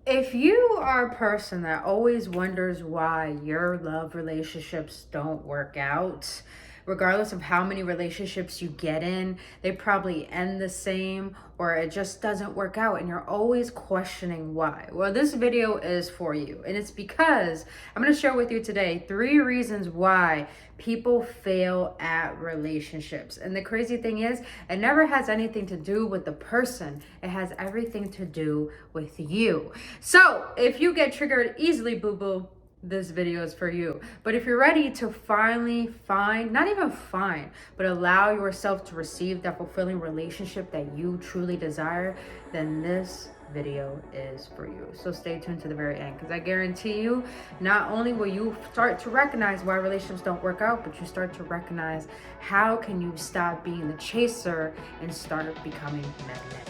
If you are a person that always wonders why your love relationships don't work out, regardless of how many relationships you get in, they probably end the same or it just doesn't work out and you're always questioning why. Well, this video is for you. And it's because I'm going to share with you today 3 reasons why people fail at relationships. And the crazy thing is, it never has anything to do with the person. It has everything to do with you. So if you get triggered easily, boo-boo, this video is for you. But if you're ready to finally find, not even find, but allow yourself to receive that fulfilling relationship that you truly desire, then this video is for you. So stay tuned to the very end, because I guarantee you, not only will you start to recognize why relationships don't work out, but you start to recognize how can you stop being the chaser and start becoming magnetic.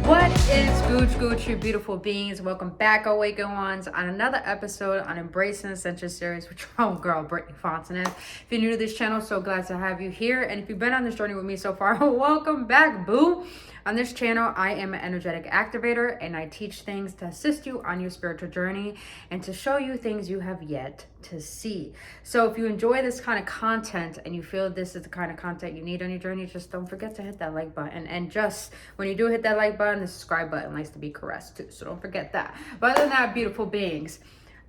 What is Gooch, you beautiful beings? Welcome back, AwakenOnes, on another episode on Embracing Ascension series with your own girl, Brittany Fontenay. If you're new to this channel, so glad to have you here. And if you've been on this journey with me so far, welcome back, boo. On this channel, I am an energetic activator, and I teach things to assist you on your spiritual journey and to show you things you have yet to see. So if you enjoy this kind of content and you feel this is the kind of content you need on your journey, just don't forget to hit that like button. And just when you do hit that like button, the subscribe button likes to be caressed too, so don't forget that. But other than that, beautiful beings,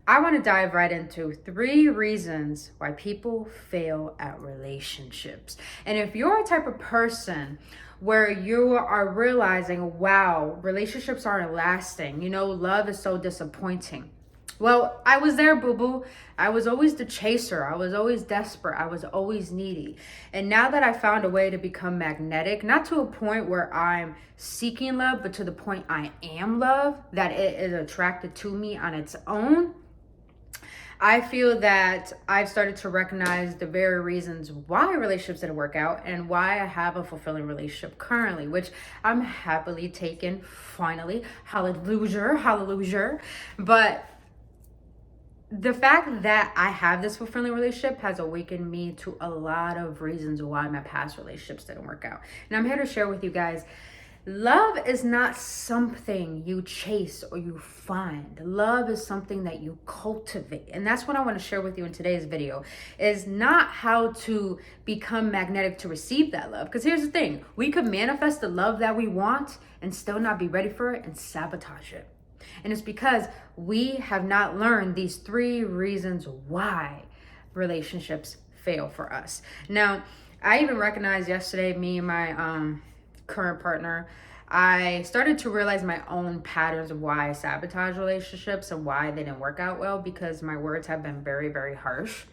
I want to dive right into 3 reasons why people fail at relationships. And if you're a type of person where you are realizing, wow, relationships aren't lasting, love is so disappointing. Well, I was there, boo-boo. I was always the chaser. I was always desperate. I was always needy. And now that I found a way to become magnetic, not to a point where I'm seeking love, but to the point I am love, that it is attracted to me on its own, I feel that I've started to recognize the very reasons why relationships didn't work out and why I have a fulfilling relationship currently, which I'm happily taken, finally. Hallelujah, hallelujah. But the fact that I have this fulfilling relationship has awakened me to a lot of reasons why my past relationships didn't work out. And I'm here to share with you guys, love is not something you chase or you find. Love is something that you cultivate. And that's what I want to share with you in today's video, is not how to become magnetic to receive that love. Because here's the thing, we could manifest the love that we want and still not be ready for it and sabotage it. And it's because we have not learned these 3 reasons why relationships fail for us. Now, I even recognized yesterday, me and my current partner, I started to realize my own patterns of why I sabotage relationships and why they didn't work out well, because my words have been very, very harsh.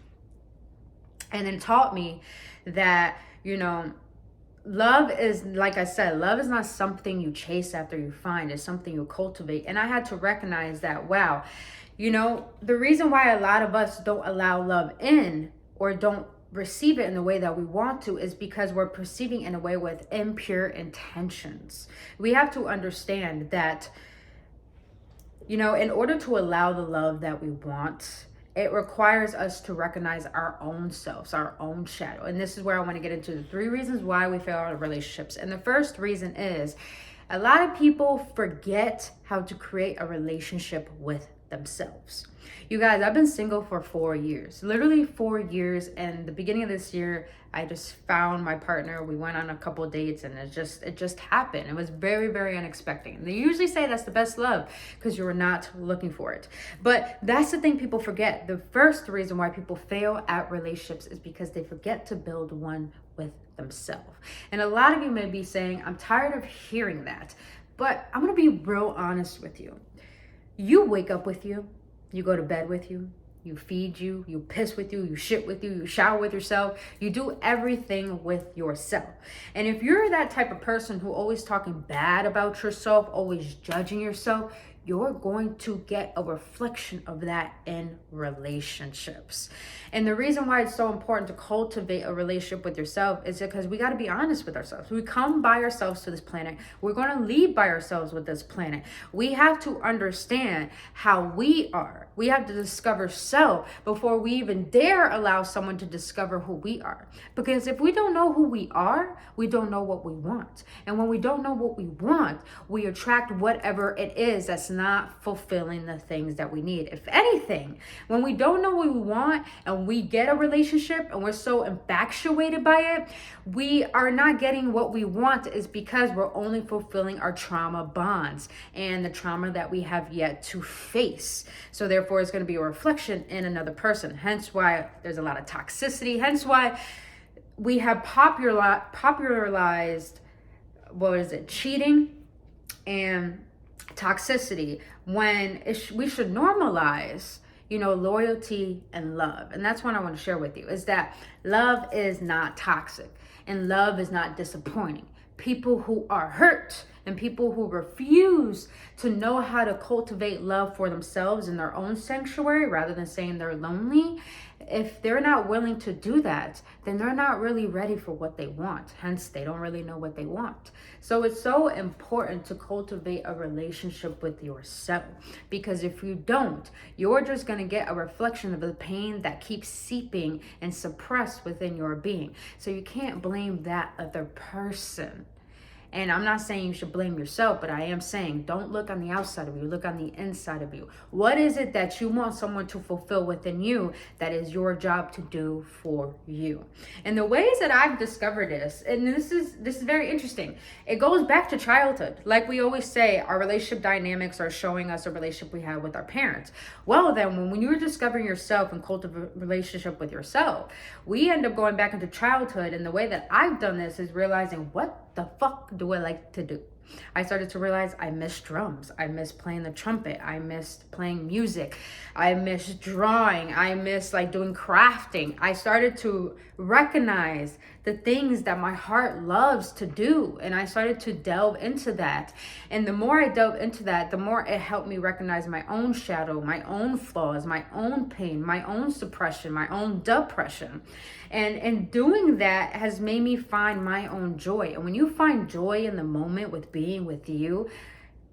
And it taught me that, love is, like I said, love is not something you chase after you find. It's something you cultivate. And I had to recognize that, wow, the reason why a lot of us don't allow love in or don't receive it in the way that we want to is because we're perceiving in a way with impure intentions. We have to understand that, in order to allow the love that we want, it requires us to recognize our own selves, our own shadow. And this is where I want to get into the 3 reasons why we fail in relationships. And the first reason is a lot of people forget how to create a relationship with themselves. You guys, I've been single for 4 years, literally 4 years. And the beginning of this year, I just found my partner. We went on a couple of dates and it just happened. It was very, very unexpected. And they usually say that's the best love because you were not looking for it. But that's the thing people forget. The first reason why people fail at relationships is because they forget to build one with themselves. And a lot of you may be saying, I'm tired of hearing that. But I'm going to be real honest with you. You wake up with you. You go to bed with you. You feed you, you piss with you, you shit with you, you shower with yourself, you do everything with yourself. And if you're that type of person who always talking bad about yourself, always judging yourself, you're going to get a reflection of that in relationships. And the reason why it's so important to cultivate a relationship with yourself is because we got to be honest with ourselves. We come by ourselves to this planet. We're going to leave by ourselves with this planet. We have to understand how we are. We have to discover self before we even dare allow someone to discover who we are. Because if we don't know who we are, we don't know what we want. And when we don't know what we want, we attract whatever it is that's not fulfilling the things that we need. If anything, when we don't know what we want and we get a relationship and we're so infatuated by it, we are not getting what we want, is because we're only fulfilling our trauma bonds and the trauma that we have yet to face. So therefore, it's going to be a reflection in another person. Hence why there's a lot of toxicity. Hence why we have popularized, cheating and toxicity, when we should normalize, loyalty and love. And that's what I want to share with you, is that love is not toxic and love is not disappointing. People who are hurt and people who refuse to know how to cultivate love for themselves in their own sanctuary, rather than saying they're lonely, if they're not willing to do that, then they're not really ready for what they want. Hence, they don't really know what they want. So it's so important to cultivate a relationship with yourself, because if you don't, you're just going to get a reflection of the pain that keeps seeping and suppressed within your being. So you can't blame that other person. And I'm not saying you should blame yourself, but I am saying don't look on the outside of you, look on the inside of you. What is it that you want someone to fulfill within you that is your job to do for you? And the ways that I've discovered this, and this is very interesting. It goes back to childhood. Like we always say, our relationship dynamics are showing us a relationship we had with our parents. Well, then when you're discovering yourself and cultivating a relationship with yourself, we end up going back into childhood. And the way that I've done this is realizing, what the fuck do I like to do? I started to realize I miss drums. I miss playing the trumpet. I missed playing music. I miss drawing. I miss doing crafting. I started to recognize the things that my heart loves to do. And I started to delve into that. And the more I delved into that, the more it helped me recognize my own shadow, my own flaws, my own pain, my own suppression, my own depression. And doing that has made me find my own joy. And when you find joy in the moment with being with you,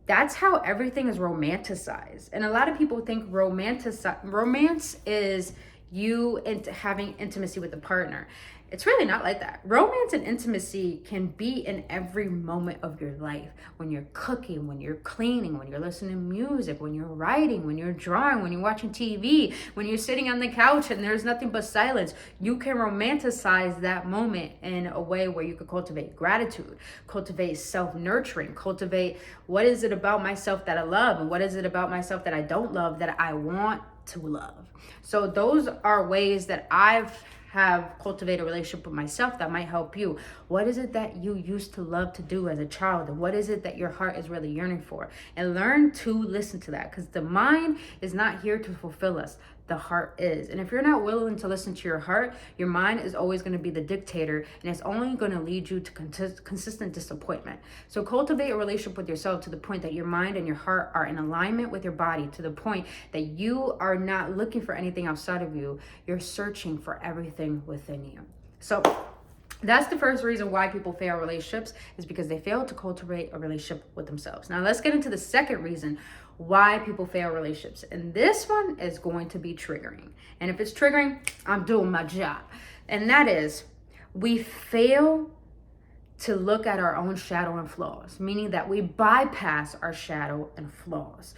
that's how everything is romanticized. And a lot of people think romance is you having intimacy with a partner. It's really not like that. Romance and intimacy can be in every moment of your life. When you're cooking, when you're cleaning, when you're listening to music, when you're writing, when you're drawing, when you're watching TV, when you're sitting on the couch and there's nothing but silence. You can romanticize that moment in a way where you could cultivate gratitude, cultivate self-nurturing, cultivate what is it about myself that I love and what is it about myself that I don't love that I want to love. So those are ways that I've have cultivated a relationship with myself that might help you. What is it that you used to love to do as a child? And what is it that your heart is really yearning for? And learn to listen to that, because the mind is not here to fulfill us. The heart is. And if you're not willing to listen to your heart, your mind is always going to be the dictator, and it's only going to lead you to consistent disappointment. So cultivate a relationship with yourself to the point that your mind and your heart are in alignment with your body, to the point that you are not looking for anything outside of you. You're searching for everything within you. So that's the first reason why people fail relationships, is because they fail to cultivate a relationship with themselves. Now let's get into the second reason why people fail relationships. And this one is going to be triggering. And if it's triggering, I'm doing my job. And that is, we fail to look at our own shadow and flaws, meaning that we bypass our shadow and flaws.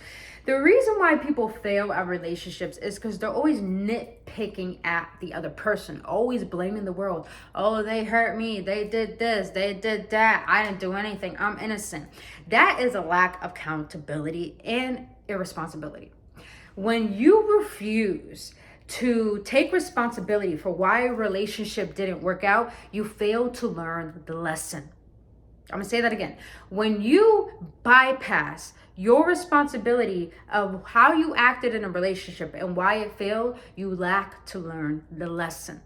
The reason why people fail at relationships is because they're always nitpicking at the other person, always blaming the world. Oh, they hurt me. They did this. They did that. I didn't do anything. I'm innocent. That is a lack of accountability and irresponsibility. When you refuse to take responsibility for why a relationship didn't work out, you fail to learn the lesson. I'm gonna say that again. When you bypass your responsibility of how you acted in a relationship and why it failed, you lack to learn the lesson.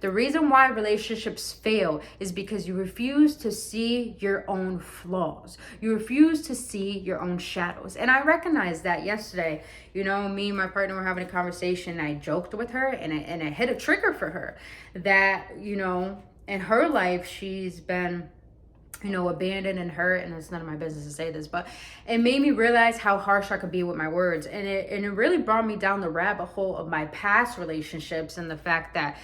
The reason why relationships fail is because you refuse to see your own flaws. You refuse to see your own shadows. And I recognized that yesterday. You know, me and my partner were having a conversation. And I joked with her and it hit a trigger for her that, you know, in her life, she's been, you know, abandoned and hurt, and it's none of my business to say this, but it made me realize how harsh I could be with my words. And it really brought me down the rabbit hole of my past relationships and the fact that,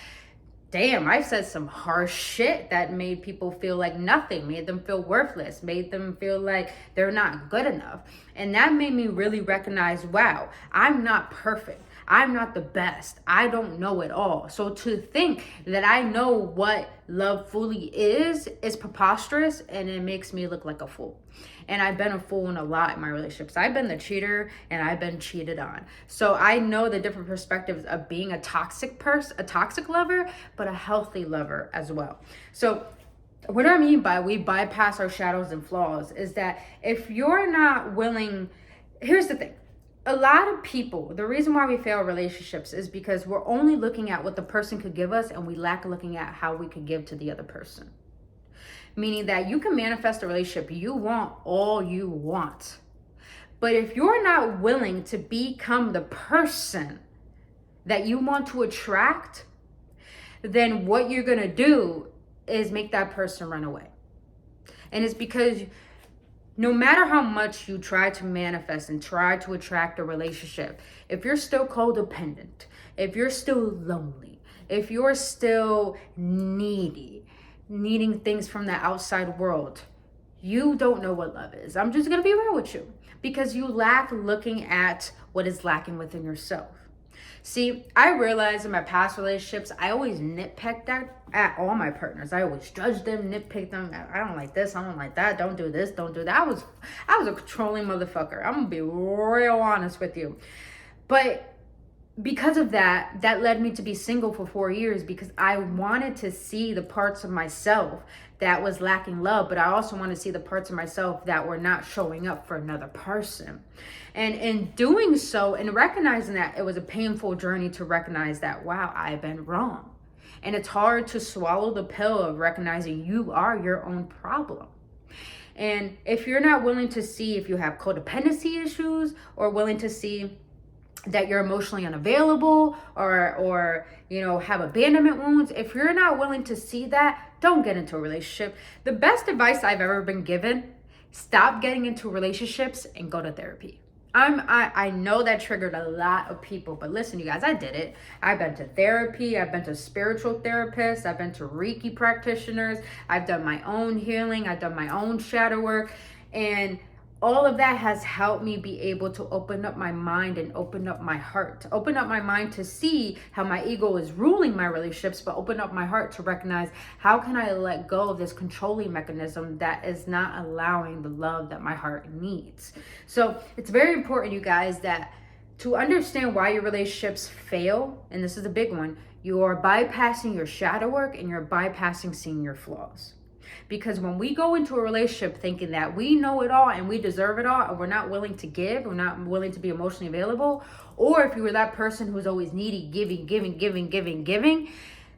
damn, I've said some harsh shit that made people feel like nothing, made them feel worthless, made them feel like they're not good enough. And that made me really recognize, wow, I'm not perfect. I'm not the best. I don't know it all. So to think that I know what love fully is preposterous, and it makes me look like a fool. And I've been a fool in a lot in my relationships. I've been the cheater and I've been cheated on. So I know the different perspectives of being a toxic person, a toxic lover, but a healthy lover as well. So what I mean by we bypass our shadows and flaws is that if you're not willing, here's the thing. A lot of people, the reason why we fail relationships is because we're only looking at what the person could give us and we lack looking at how we could give to the other person. Meaning that you can manifest a relationship you want all you want. But if you're not willing to become the person that you want to attract, then what you're going to do is make that person run away. And it's because no matter how much you try to manifest and try to attract a relationship, if you're still codependent, if you're still lonely, if you're still needy, needing things from the outside world, you don't know what love is. I'm just going to be real with you, because you lack looking at what is lacking within yourself. See, I realized in my past relationships, I always nitpicked at all my partners. I always judged them, nitpicked them. I don't like this, I don't like that, don't do this, don't do that. I was a controlling motherfucker. I'm gonna be real honest with you. But because of that led me to be single for 4 years, because I wanted to see the parts of myself that was lacking love, but I also want to see the parts of myself that were not showing up for another person. And in doing so and recognizing that, it was a painful journey to recognize that, wow, I've been wrong. And it's hard to swallow the pill of recognizing you are your own problem. And if you're not willing to see if you have codependency issues, or willing to see that you're emotionally unavailable, or you know, have abandonment wounds, if you're not willing to see that, don't get into a relationship. The best advice I've ever been given: stop getting into relationships and go to therapy. I know that triggered a lot of people, but listen, you guys, I did it. I've been to therapy, I've been to spiritual therapists, I've been to Reiki practitioners, I've done my own healing, I've done my own shadow work, and all of that has helped me be able to open up my mind and open up my heart, to open up my mind to see how my ego is ruling my relationships, but open up my heart to recognize, how can I let go of this controlling mechanism that is not allowing the love that my heart needs. So it's very important, you guys, that to understand why your relationships fail, and this is a big one, you are bypassing your shadow work and you're bypassing seeing your flaws. Because when we go into a relationship thinking that we know it all and we deserve it all, and we're not willing to give, we're not willing to be emotionally available, or if you were that person who's always needy, giving,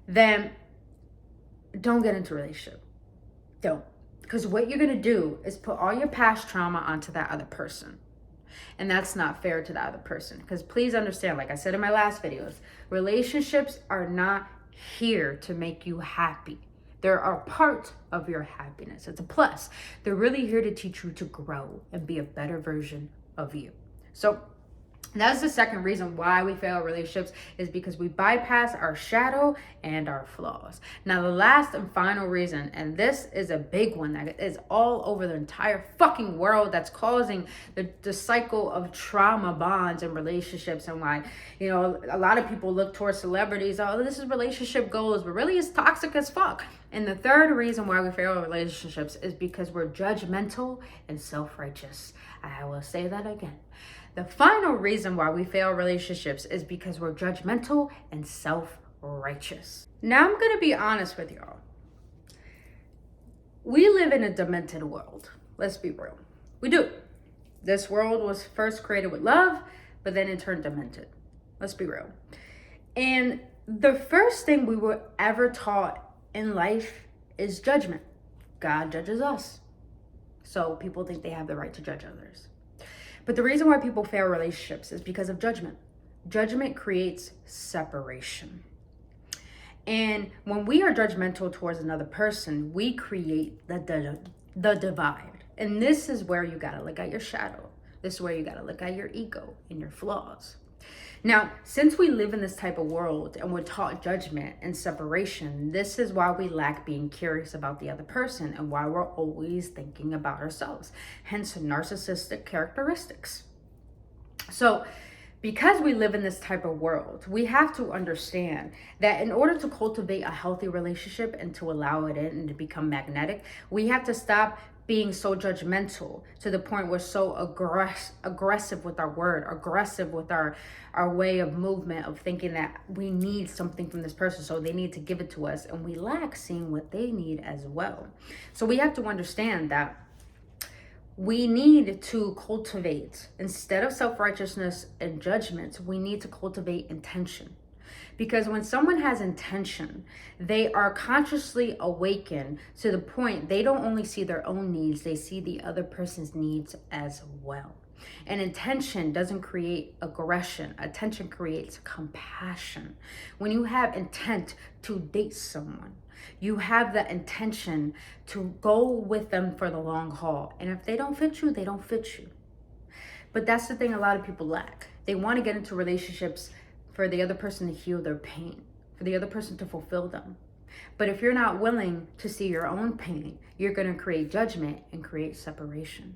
then don't get into a relationship. Don't. Because what you're going to do is put all your past trauma onto that other person. And that's not fair to the other person. Because please understand, like I said in my last videos, relationships are not here to make you happy. They're a part of your happiness. It's a plus. They're really here to teach you to grow and be a better version of you. So that's the second reason why we fail relationships, is because we bypass our shadow and our flaws. Now, the last and final reason, and this is a big one that is all over the entire fucking world, that's causing the cycle of trauma bonds and relationships, and why, you know, a lot of people look towards celebrities, oh, this is relationship goals, but really it's toxic as fuck. And the third reason why we fail relationships is because we're judgmental and self-righteous. I will say that again. The final reason why we fail relationships is because we're judgmental and self-righteous. Now, I'm going to be honest with y'all. We live in a demented world. Let's be real. We do. This world was first created with love, but then it turned demented. Let's be real. And the first thing we were ever taught in life is judgment. God judges us. So people think they have the right to judge others. But the reason why people fail relationships is because of judgment. Judgment creates separation. And when we are judgmental towards another person, we create the divide. And this is where you gotta look at your shadow. This is where you gotta look at your ego and your flaws. Now, since we live in this type of world and we're taught judgment and separation, this is why we lack being curious about the other person and why we're always thinking about ourselves, hence narcissistic characteristics. So, because we live in this type of world, we have to understand that in order to cultivate a healthy relationship and to allow it in and to become magnetic, we have to stop being so judgmental to the point we're so aggressive with our word, aggressive with our way of movement, of thinking that we need something from this person, so they need to give it to us, and we lack seeing what they need as well. So we have to understand that we need to cultivate, instead of self-righteousness and judgment, we need to cultivate intention. Because when someone has intention, they are consciously awakened to the point they don't only see their own needs, they see the other person's needs as well. And intention doesn't create aggression. Attention creates compassion. When you have intent to date someone, you have the intention to go with them for the long haul. And if they don't fit you, they don't fit you. But that's the thing a lot of people lack. They want to get into relationships for the other person to heal their pain, for the other person to fulfill them. But if you're not willing to see your own pain, you're going to create judgment and create separation.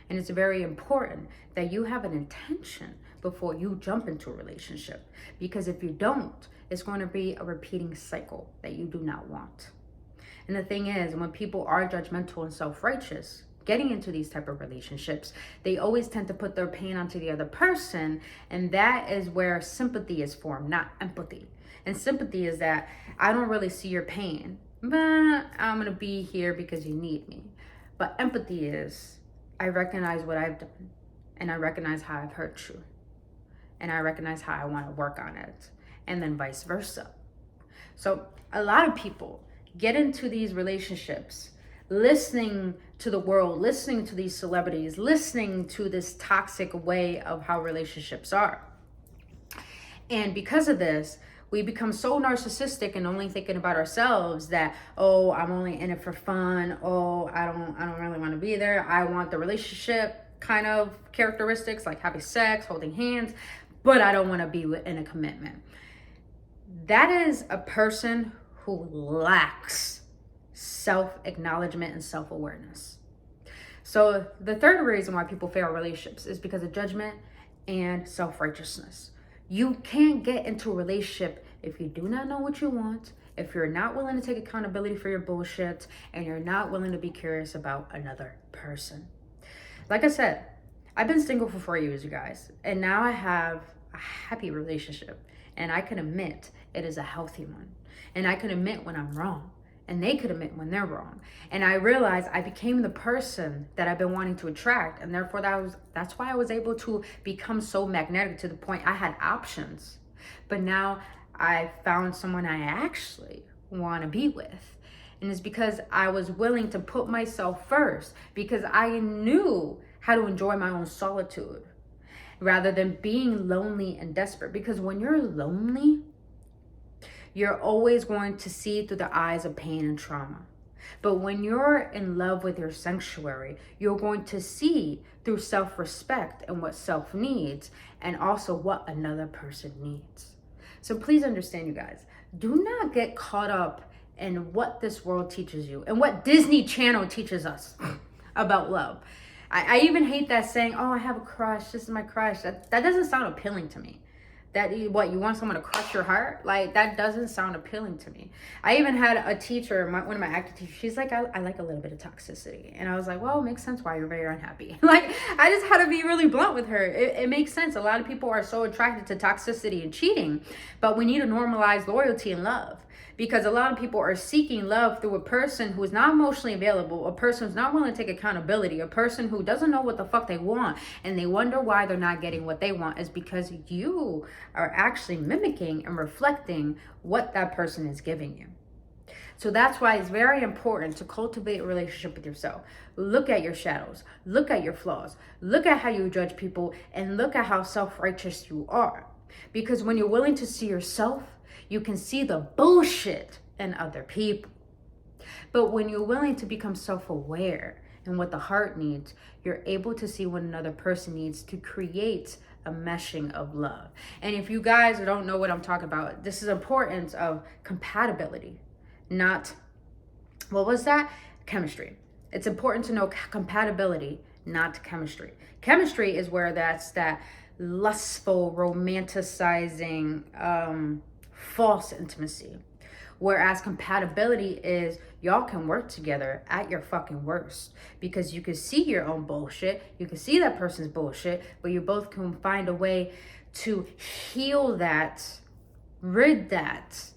And it's very important that you have an intention before you jump into a relationship. Because if you don't, it's going to be a repeating cycle that you do not want. And the thing is, when people are judgmental and self-righteous, getting into these type of relationships, they always tend to put their pain onto the other person, and that is where sympathy is formed, not empathy. And sympathy is that I don't really see your pain, but I'm gonna be here because you need me. But empathy is, I recognize what I've done, and I recognize how I've hurt you, and I recognize how I want to work on it, and then vice versa. So a lot of people get into these relationships listening to the world, listening to these celebrities, listening to this toxic way of how relationships are. And because of this, we become so narcissistic and only thinking about ourselves that, oh, I'm only in it for fun. Oh, I don't really want to be there. I want the relationship kind of characteristics like having sex, holding hands, but I don't want to be in a commitment. That is a person who lacks self-acknowledgement and self-awareness. So the third reason why people fail relationships is because of judgment and self-righteousness. You can't get into a relationship if you do not know what you want, if you're not willing to take accountability for your bullshit, and you're not willing to be curious about another person. Like I said, I've been single for 4 years, you guys, and now I have a happy relationship, and I can admit it is a healthy one, and I can admit when I'm wrong. And they could admit when they're wrong. And I realized I became the person that I've been wanting to attract. And therefore that's why I was able to become so magnetic to the point I had options. But now I found someone I actually want to be with. And it's because I was willing to put myself first, because I knew how to enjoy my own solitude rather than being lonely and desperate. Because when you're lonely, you're always going to see through the eyes of pain and trauma. But when you're in love with your sanctuary, you're going to see through self-respect and what self needs, and also what another person needs. So please understand, you guys, do not get caught up in what this world teaches you and what Disney Channel teaches us about love. I even hate that saying, oh, I have a crush, this is my crush. That doesn't sound appealing to me. That you want someone to crush your heart? Like, that doesn't sound appealing to me. I even had a teacher, one of my acting teachers, she's like, I like a little bit of toxicity. And I was like, well, it makes sense why you're very unhappy. Like, I just had to be really blunt with her. It makes sense. A lot of people are so attracted to toxicity and cheating, but we need to normalize loyalty and love. Because a lot of people are seeking love through a person who is not emotionally available, a person who's not willing to take accountability, a person who doesn't know what the fuck they want, and they wonder why they're not getting what they want. Is because you are actually mimicking and reflecting what that person is giving you. So that's why it's very important to cultivate a relationship with yourself. Look at your shadows, look at your flaws, look at how you judge people, and look at how self-righteous you are. Because when you're willing to see yourself, you can see the bullshit in other people. But when you're willing to become self-aware and what the heart needs, you're able to see what another person needs to create a meshing of love. And if you guys don't know what I'm talking about, this is importance of compatibility, not, what was that? Chemistry. It's important to know compatibility, not chemistry. Chemistry is where that's that lustful, romanticizing, false intimacy. Whereas compatibility is y'all can work together at your fucking worst, because you can see your own bullshit, you can see that person's bullshit, but you both can find a way to heal that, rid that,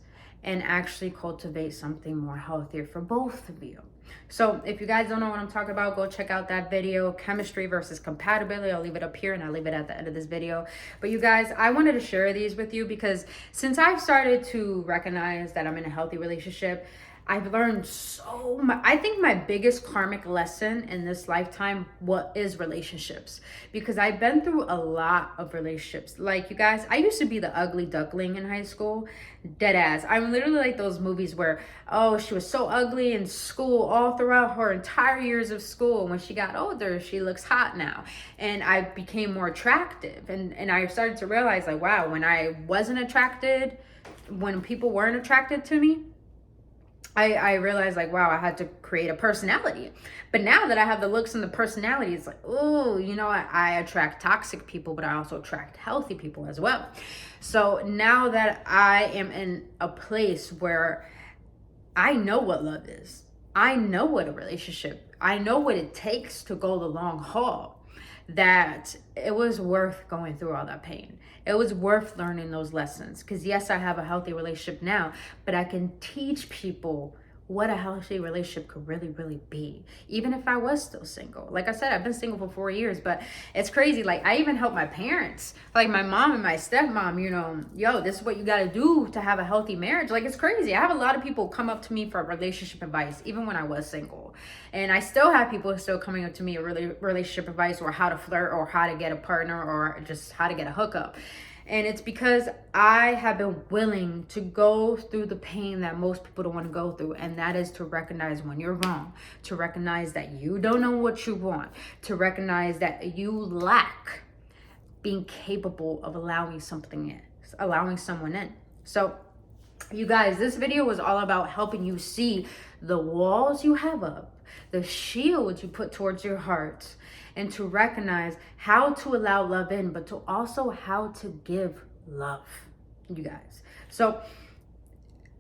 and actually cultivate something more healthier for both of you. So if you guys don't know what I'm talking about, go check out that video, chemistry versus compatibility. I'll leave it up here and I'll leave it at the end of this video. But you guys, I wanted to share these with you because since I've started to recognize that I'm in a healthy relationship, I've learned so much. I think my biggest karmic lesson in this lifetime is relationships, because I've been through a lot of relationships. Like, you guys, I used to be the ugly duckling in high school, dead ass. I'm literally like those movies where, oh, she was so ugly in school all throughout her entire years of school. And when she got older, she looks hot now. And I became more attractive. And I started to realize, like, wow, when I wasn't attracted, when people weren't attracted to me, I realized, like, wow, I had to create a personality. But now that I have the looks and the personality, it's like, oh, you know, I attract toxic people, but I also attract healthy people as well. So now that I am in a place where I know what love is, I know what a relationship, I know what it takes to go the long haul, that it was worth going through all that pain. It was worth learning those lessons. Because yes, I have a healthy relationship now, but I can teach people what a healthy relationship could really, really be, even if I was still single. Like I said, I've been single for 4 years, but it's crazy. Like, I even help my parents, like my mom and my stepmom, you know, yo, this is what you got to do to have a healthy marriage. Like, it's crazy. I have a lot of people come up to me for relationship advice, even when I was single. And I still have people still coming up to me with relationship advice, or how to flirt, or how to get a partner, or just how to get a hookup. And it's because I have been willing to go through the pain that most people don't want to go through. And that is to recognize when you're wrong, to recognize that you don't know what you want, to recognize that you lack being capable of allowing someone in. So you guys, this video was all about helping you see the walls you have up, the shields you put towards your heart, and to recognize how to allow love in, but to also how to give love, you guys. So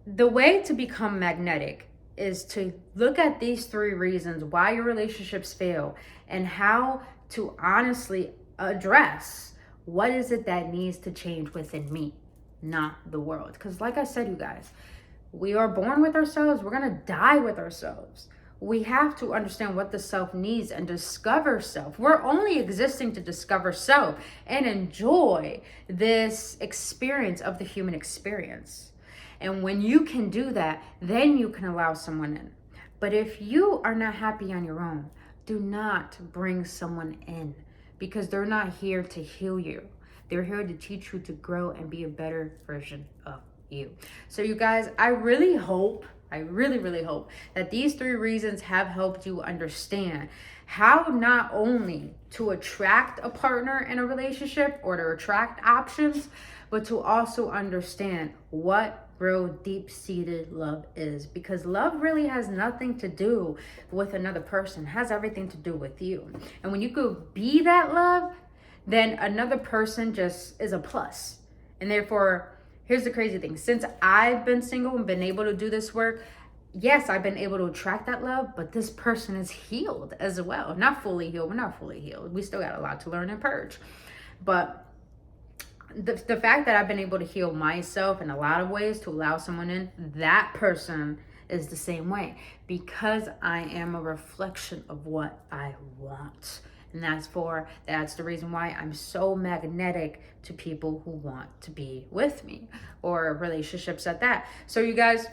the way to become magnetic is to look at these 3 reasons why your relationships fail, and how to honestly address what is it that needs to change within me, not the world. Because like I said, you guys, we are born with ourselves, we're gonna die with ourselves. We have to understand what the self needs and discover self. We're only existing to discover self and enjoy this experience of the human experience. And when you can do that, then you can allow someone in. But if you are not happy on your own, do not bring someone in, because they're not here to heal you. They're here to teach you to grow and be a better version of you. So you guys, I really hope that these 3 reasons have helped you understand how not only to attract a partner in a relationship or to attract options, but to also understand what real deep-seated love is. Because love really has nothing to do with another person, it has everything to do with you. And when you could be that love, then another person just is a plus. And therefore, here's the crazy thing. Since I've been single and been able to do this work, yes, I've been able to attract that love, but this person is healed as well. Not fully healed. We're not fully healed. We still got a lot to learn and purge. But the fact that I've been able to heal myself in a lot of ways to allow someone in, that person is the same way, because I am a reflection of what I want. And that's the reason why I'm so magnetic to people who want to be with me, or relationships at that. So you guys,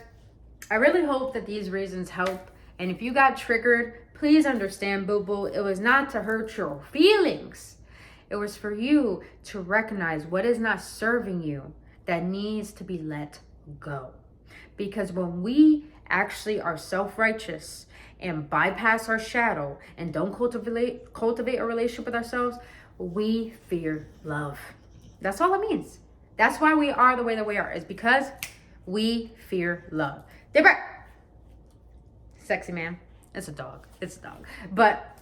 I really hope that these reasons help. And if you got triggered, please understand, boo-boo, it was not to hurt your feelings. It was for you to recognize what is not serving you that needs to be let go. Because when we actually are self-righteous and bypass our shadow and don't cultivate a relationship with ourselves, we fear love. That's all it means. That's why we are the way that we are, is because we fear love. Dibber! Sexy man. It's a dog. It's a dog. But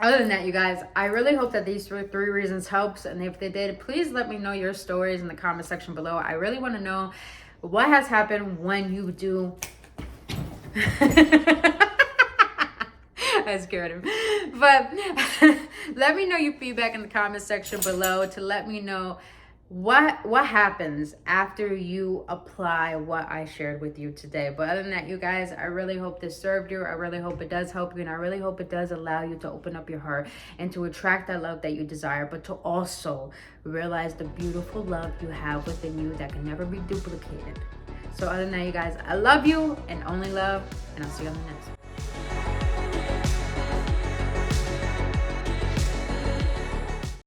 other than that, you guys, I really hope that these three reasons helps. And if they did, please let me know your stories in the comment section below. I really want to know what has happened when you do. I scared him. But let me know your feedback in the comment section below, to let me know what happens after you apply what I shared with you today. But other than that, you guys, I really hope this served you. I really hope it does help you, and I really hope it does allow you to open up your heart and to attract that love that you desire, but to also realize the beautiful love you have within you that can never be duplicated. So other than that, you guys, I love you and only love, and I'll see you on the next one.